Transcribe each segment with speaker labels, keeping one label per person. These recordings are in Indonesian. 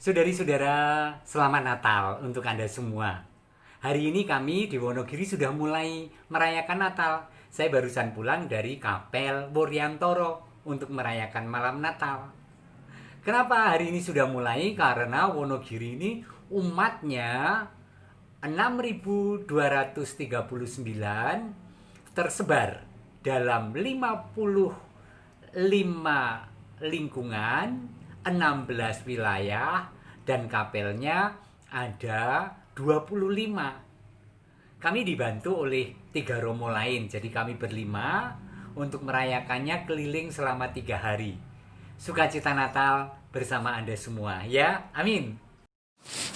Speaker 1: Saudari-saudara, selamat Natal untuk Anda semua. Hari ini kami di Wonogiri sudah mulai merayakan Natal. Saya barusan pulang dari Kapel Wuryantara untuk merayakan malam Natal. Kenapa hari ini sudah mulai? Karena Wonogiri ini umatnya 6.239 tersebar dalam 55 lingkungan, 16 wilayah, dan kapelnya ada 25. Kami dibantu oleh 3 romo lain, jadi kami berlima untuk merayakannya keliling selama 3 hari. Sukacita Natal bersama Anda semua, ya, amin.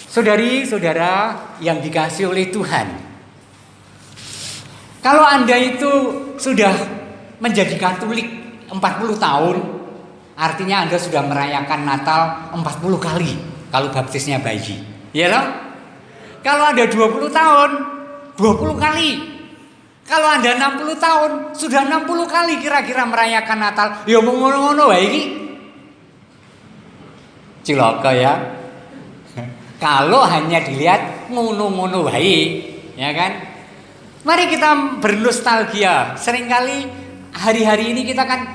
Speaker 1: Saudari-saudara yang dikasihi oleh Tuhan, kalau Anda itu sudah menjadi Katolik 40 tahun, artinya Anda sudah merayakan Natal 40 kali kalau baptisnya bayi. Ya toh? Kalau Anda 20 tahun, 20 kali. Kalau Anda 60 tahun, sudah 60 kali kira-kira merayakan Natal. Ya mau ngono-ngono wae iki. Cilaka ya. Kalau hanya dilihat ngono-ngono wae, ya kan? Mari kita bernostalgia. Seringkali hari-hari ini kita kan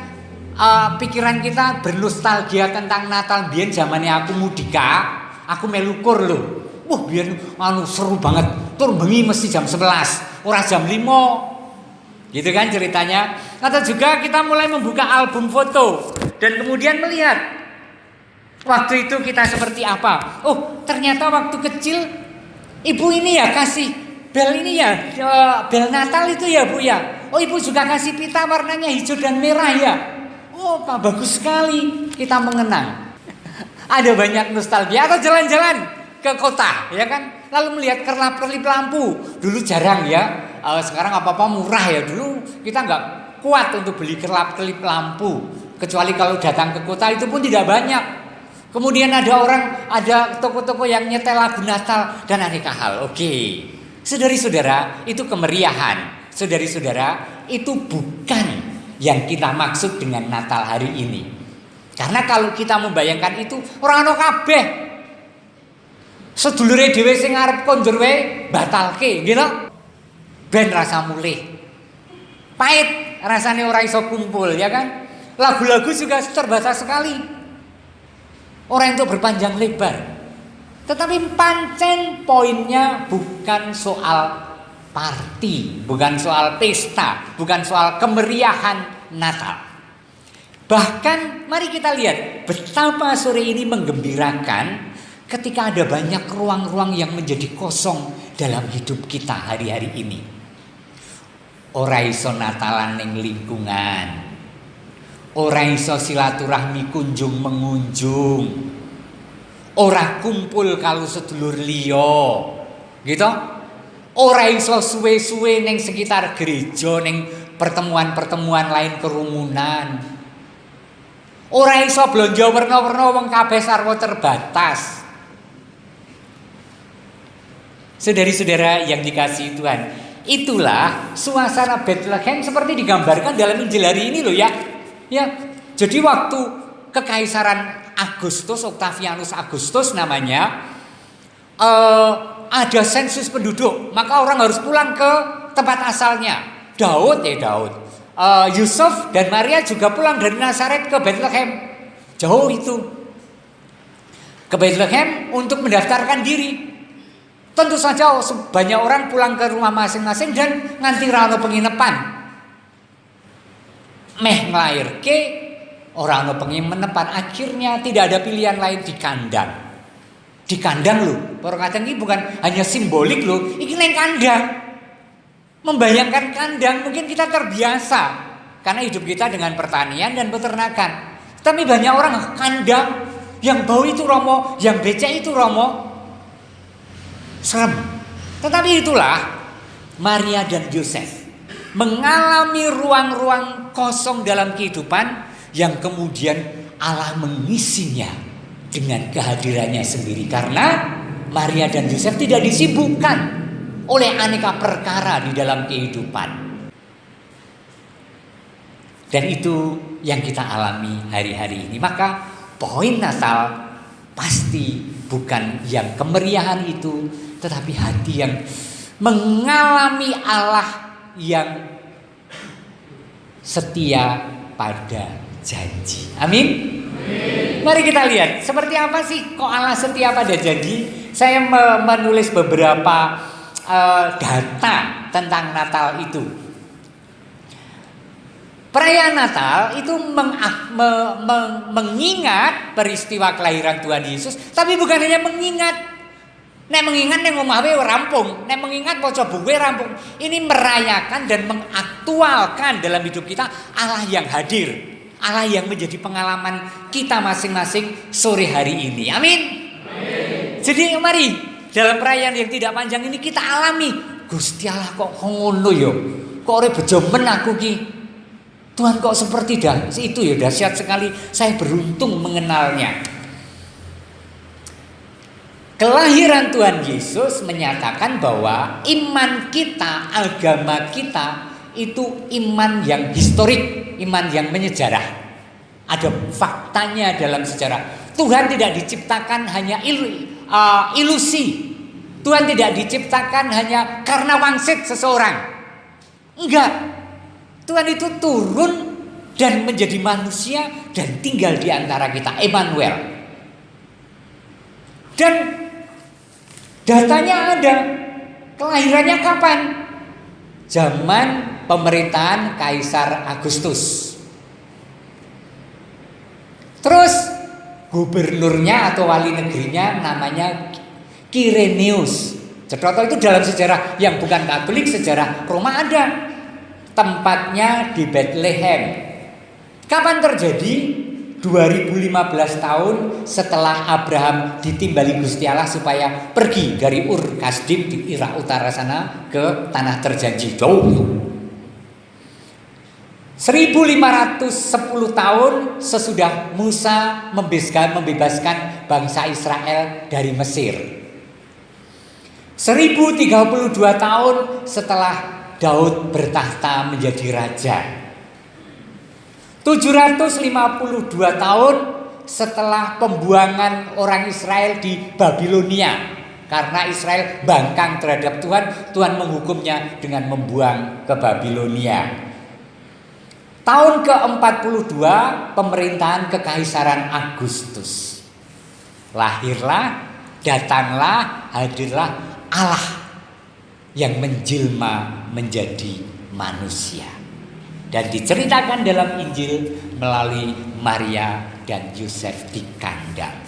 Speaker 1: pikiran kita bernostalgia tentang Natal. Biyen zamannya aku mudika, aku melukur loh. Wah, biyen seru banget. Tur bengi mesti jam 11, ora jam 5. Gitu kan ceritanya. Atau juga kita mulai membuka album foto dan kemudian melihat waktu itu kita seperti apa. Oh, ternyata waktu kecil ibu ini ya kasih bel ini ya, bel Natal itu ya Bu ya. Oh, ibu juga kasih pita warnanya hijau dan merah ya. Oh, Pak, bagus sekali. Kita mengenang. Ada banyak nostalgia. Atau jalan-jalan ke kota, ya kan? Lalu melihat kerlap-kerlip lampu. Dulu jarang ya. Sekarang apa-apa murah ya. Dulu kita nggak kuat untuk beli kerlap-kerlip lampu. Kecuali kalau datang ke kota itu pun tidak banyak. Kemudian ada toko-toko yang nyetel lagu Natal dan aneka hal. Oke. Saudari-saudara, itu kemeriahan. Saudari-saudara, itu bukan yang kita maksud dengan Natal hari ini. Karena kalau kita membayangkan itu ora ono kabeh. Sedulure dhewe sing arep kondur wae batalke, gitu. Ben rasa mulih. Pahit rasane ora iso kumpul, ya kan? Lagu-lagu juga terbatas sekali. Orang itu berpanjang lebar. Tetapi pancen poinnya bukan soal party, bukan soal pesta, bukan soal kemeriahan Natal. Bahkan mari kita lihat betapa sore ini menggembirakan ketika ada banyak ruang-ruang yang menjadi kosong dalam hidup kita hari-hari ini. Ora iso Natalan ning lingkungan. Ora iso silaturahmi kunjung mengunjung. Ora kumpul kalau sedulur liya. Gitu? Ora iso suwe-suwe ning sekitar gereja, ning pertemuan-pertemuan lain kerumunan. Ora iso blonjo werna-werna wong kabeh sarwa terbatas. Saudari-saudara yang dikasihi Tuhan, itulah suasana Bethlehem seperti digambarkan dalam Injil hari ini loh ya. Ya. Jadi waktu Kekaisaran Agustus, Octavianus Agustus namanya, ada sensus penduduk, maka orang harus pulang ke tempat asalnya. Daud. Yusuf dan Maria juga pulang dari Nazaret ke Bethlehem. Jauh itu. Ke Bethlehem untuk mendaftarkan diri. Tentu saja banyak orang pulang ke rumah masing-masing dan nganti ra ono penginapan. Meh nglairke ora ono penginapan, akhirnya tidak ada pilihan lain di kandang. Di kandang loh. Para kadang ini bukan hanya simbolik loh, iki neng kandang. Membayangkan kandang mungkin kita terbiasa karena hidup kita dengan pertanian dan peternakan. Tapi banyak orang kandang yang bau itu romo, yang becek itu romo. Serem. Tetapi itulah Maria dan Yosef mengalami ruang-ruang kosong dalam kehidupan yang kemudian Allah mengisinya dengan kehadirannya sendiri. Karena Maria dan Yosef tidak disibukkan oleh aneka perkara di dalam kehidupan. Dan itu yang kita alami hari-hari ini. Maka poin Natal pasti bukan yang kemeriahan itu, tetapi hati yang mengalami Allah yang setia pada janji. Amin. Mari kita lihat seperti apa sih kok Allah setia pada janji. Saya menulis beberapa data tentang Natal itu. Perayaan Natal itu mengingat peristiwa kelahiran Tuhan Yesus, tapi bukan hanya mengingat. Nek mengingat nek omah wae rampung, nek mengingat maca buku rampung. Ini merayakan dan mengaktualkan dalam hidup kita Allah yang hadir, Allah yang menjadi pengalaman kita masing-masing sore hari ini. Amin. Jadi mari dalam perayaan yang tidak panjang ini kita alami, Gusti Allah kok ngono yo. Kok ora bejo men aku ki. Tuhan kok seperti itu ya, dahsyat sekali. Saya beruntung mengenalnya. Kelahiran Tuhan Yesus menyatakan bahwa iman kita, agama kita itu iman yang historik, iman yang menyejarah. Ada faktanya dalam sejarah. Tuhan tidak diciptakan hanya ilusi. Tuhan tidak diciptakan hanya karena wangsit seseorang. Enggak. Tuhan itu turun dan menjadi manusia dan tinggal di antara kita, Emmanuel. Dan datanya ada. Kelahirannya kapan? Zaman pemerintahan Kaisar Agustus. Terus gubernurnya atau wali negerinya namanya Quirinius. Cetotho itu dalam sejarah yang bukan Katolik, sejarah Roma ada. Tempatnya di Bethlehem. Kapan terjadi? 2015 tahun setelah Abraham ditimbali Gusti Allah supaya pergi dari Ur Kasdim di Irak utara sana ke tanah terjanji jauh. 1510 tahun sesudah Musa membebaskan bangsa Israel dari Mesir. 1032 tahun setelah Daud bertahta menjadi raja. 752 tahun setelah pembuangan orang Israel di Babilonia. Karena Israel bangkang terhadap Tuhan, Tuhan menghukumnya dengan membuang ke Babilonia. Tahun ke-42 pemerintahan Kekaisaran Agustus. Lahirlah, datanglah, hadirlah Allah yang menjelma menjadi manusia. Dan diceritakan dalam Injil melalui Maria dan Yosef di kandang.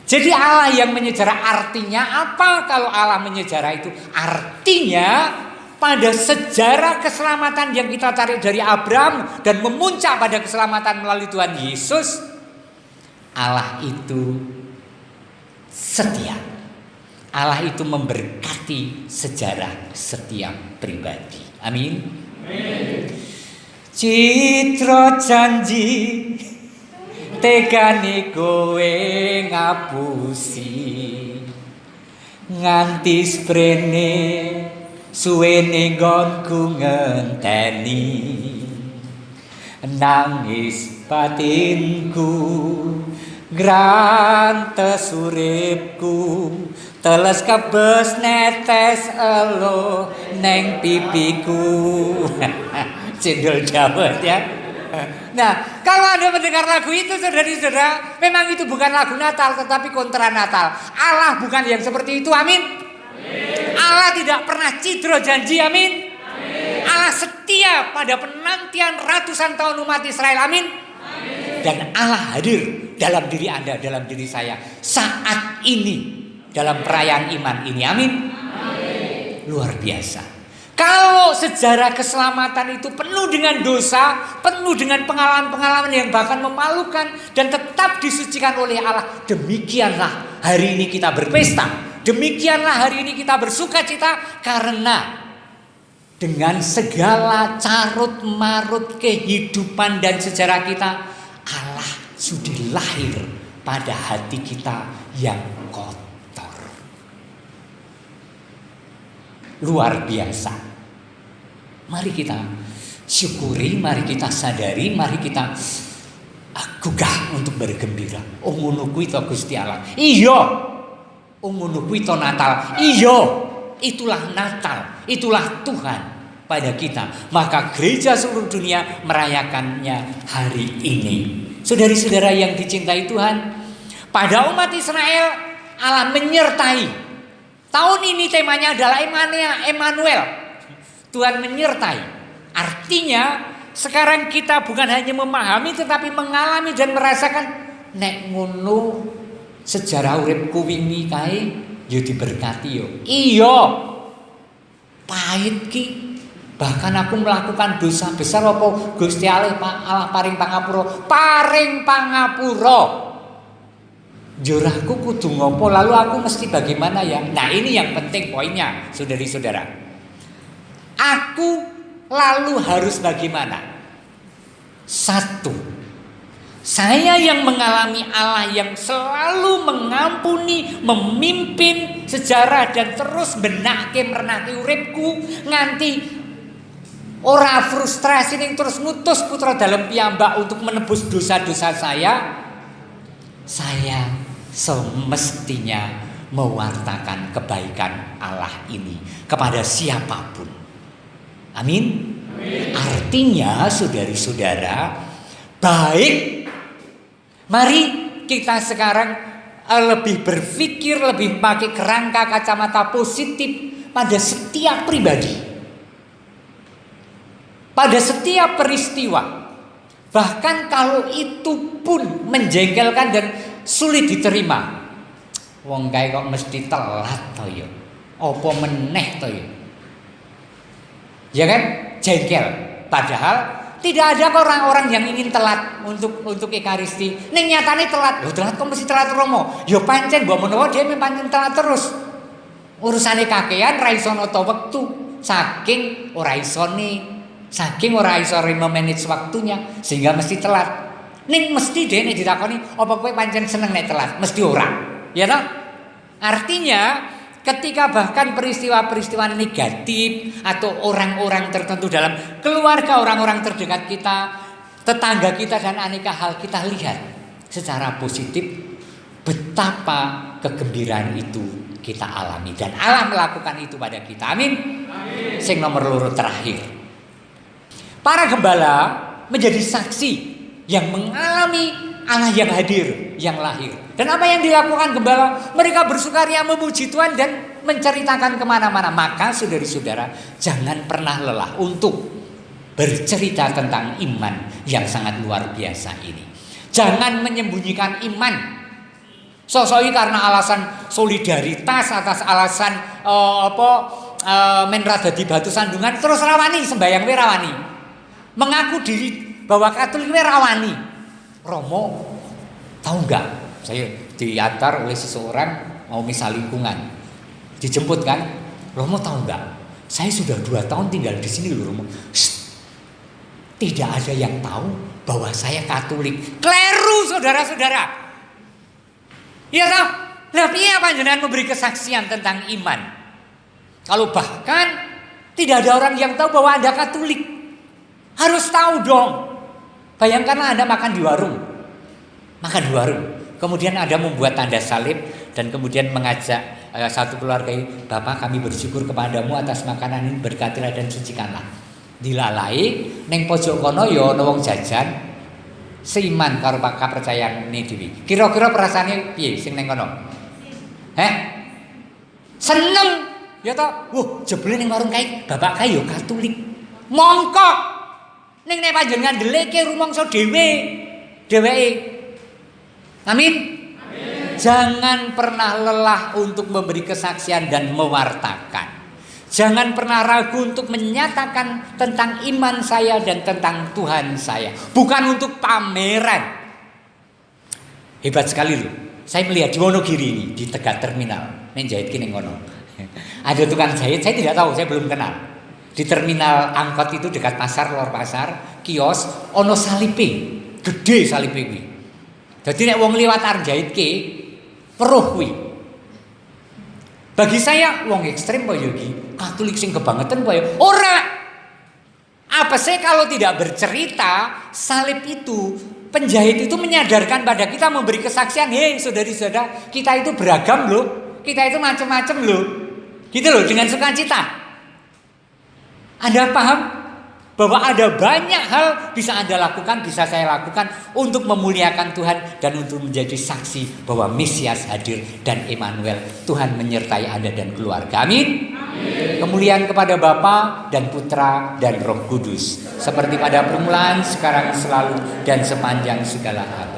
Speaker 1: Jadi Allah yang menyejarah, artinya apa kalau Allah menyejarah itu? Artinya pada sejarah keselamatan yang kita tarik dari Abraham dan memuncak pada keselamatan melalui Tuhan Yesus, Allah itu setia. Allah itu memberkati sejarah setiap pribadi. Amin. Citra janji tegane kowe ngapusi nganti sprene suwene nggonku ngenteni nangis batinku grantes uripku teles kebes netes elo neng pipiku. Cendol dawet ya. Nah, kalau Anda mendengar lagu itu, saudara-saudara, memang itu bukan lagu Natal, tetapi kontra Natal. Allah bukan yang seperti itu, amin. Allah tidak pernah cidro janji, amin. Allah setia pada penantian ratusan tahun umat Israel, amin. Dan Allah hadir dalam diri Anda, dalam diri saya saat ini, dalam perayaan iman ini, amin. Luar biasa. Kalau sejarah keselamatan itu penuh dengan dosa, penuh dengan pengalaman-pengalaman yang bahkan memalukan dan tetap disucikan oleh Allah, demikianlah hari ini kita berpesta. Demikianlah hari ini kita bersuka cita karena dengan segala carut marut kehidupan dan sejarah kita, Allah sudah lahir pada hati kita yang kotor. Luar biasa. Mari kita syukuri, mari kita sadari, mari kita gugah untuk bergembira. Oh ngono kuwi to Gusti Allah. Iya. Oh ngono kuwi to Natal. Iya. Itulah Natal, itulah Tuhan pada kita. Maka gereja seluruh dunia merayakannya hari ini. Saudari-saudara yang dicintai Tuhan, pada umat Israel Allah menyertai. Tahun ini temanya adalah Emmanuel. Tuhan menyertai. Artinya sekarang kita bukan hanya memahami tetapi mengalami dan merasakan nek ngono sejarah uripku wingi kae yo diberkati yo. Iya. Pahit ki. Bahkan aku melakukan dosa besar apa Gusti Allah paring pangapura. Paring pangapura. Jurahku kudu ngopo lalu aku mesti bagaimana ya? Nah, ini yang penting poinnya, saudari-saudara. Aku lalu harus bagaimana? Satu, saya yang mengalami Allah yang selalu mengampuni, memimpin sejarah dan terus benake merenake uripku nganti ora frustrasi ning terus ngutus putra dalam piyambak untuk menebus dosa-dosa saya semestinya mewartakan kebaikan Allah ini kepada siapapun. Amin. Artinya saudari-saudara, baik, mari kita sekarang lebih berpikir, lebih pakai kerangka kacamata positif pada setiap pribadi, pada setiap peristiwa. Bahkan kalau itu pun menjengkelkan dan sulit diterima, wong kae kok mesti telat to ya, apa meneh to ya. Ya kan, jengkel. Padahal tidak ada orang-orang yang ingin telat untuk ekaristi. Ning nyatane telat. Lho telat kok mesti telat Romo. Ya pancen mbok menawa dhewe pancen telat terus. Urusane kakean ra iso nata wektu. Saking ora iso memanage waktunya sehingga mesti telat. Ning mesti dhewe ditakoni, "Apa kowe pancen seneng nek telat?" Mesti ora. Ya toh? Artinya ketika bahkan peristiwa-peristiwa negatif atau orang-orang tertentu dalam keluarga, orang-orang terdekat kita, tetangga kita dan aneka hal, kita lihat secara positif betapa kegembiraan itu kita alami dan Allah melakukan itu pada kita. Amin. Amin. Sing nomor loro terakhir, para gembala menjadi saksi yang mengalami Allah yang hadir, yang lahir. Dan apa yang dilakukan gembala? Mereka bersukaria memuji Tuhan dan menceritakan kemana-mana. Maka saudari-saudara, jangan pernah lelah untuk bercerita tentang iman yang sangat luar biasa ini. Jangan menyembunyikan iman. Sosoi karena alasan solidaritas, atas alasan men rada di batu sandungan, terus rawani sembayang we rawani. Mengaku diri bahwa Katolik we rawani. Romo, tahu nggak? Saya diantar oleh seseorang mau misa lingkungan, dijemput kan? Romo tahu nggak? Saya sudah 2 tahun tinggal di sini loh Romo. Tidak ada yang tahu bahwa saya Katolik. Kleru saudara-saudara. Iya tahu? Lah piye panjenengan memberi kesaksian tentang iman? Kalau bahkan tidak ada orang yang tahu bahwa Anda Katolik, harus tahu dong. Bayangkanlah Anda makan di warung, kemudian Anda membuat tanda salib dan kemudian mengajak satu keluarga, "Bapak, kami bersyukur kepadamu atas makanan ini, berkatilah dan sucikanlah." Dilalai neng pojok kono ya ana wong jajan seiman karo Pak kapercayane dhewe. Kira-kira perasaane piye sing neng kono? Seneng ya toh? Jebule ning warung kae bapak kae ya Katolik. Mongko ning nek panjenengan ndeleke rumangsa dheweke. Amin. Jangan pernah lelah untuk memberi kesaksian dan mewartakan. Jangan pernah ragu untuk menyatakan tentang iman saya dan tentang Tuhan saya. Bukan untuk pameran. Hebat sekali loh. Saya melihat di Wonogiri ini, di Tegal Terminal, menjahit kini ngono. Ada tukang jahit, saya tidak tahu, saya belum kenal. Di terminal angkot itu dekat pasar, luar pasar, kios, ono salipe, gede salipe kuwi. Dadi nek wong liwat arep jahitke, weruh kuwi. Bagi saya wong ekstrem kaya iki, Katolik sing kebangetan kaya ora. Apa sih kalau tidak bercerita salib itu penjahit itu menyadarkan pada kita, memberi kesaksian, hei saudari-saudara, kita itu beragam loh, kita itu macam-macam loh, gitu loh, dengan sukacita. Anda paham bahwa ada banyak hal bisa Anda lakukan, bisa saya lakukan untuk memuliakan Tuhan dan untuk menjadi saksi bahwa Mesias hadir dan Immanuel, Tuhan menyertai Anda dan keluarga. Amin. Kemuliaan kepada Bapa dan Putra dan Roh Kudus, seperti pada permulaan, sekarang, selalu, dan sepanjang segala abad.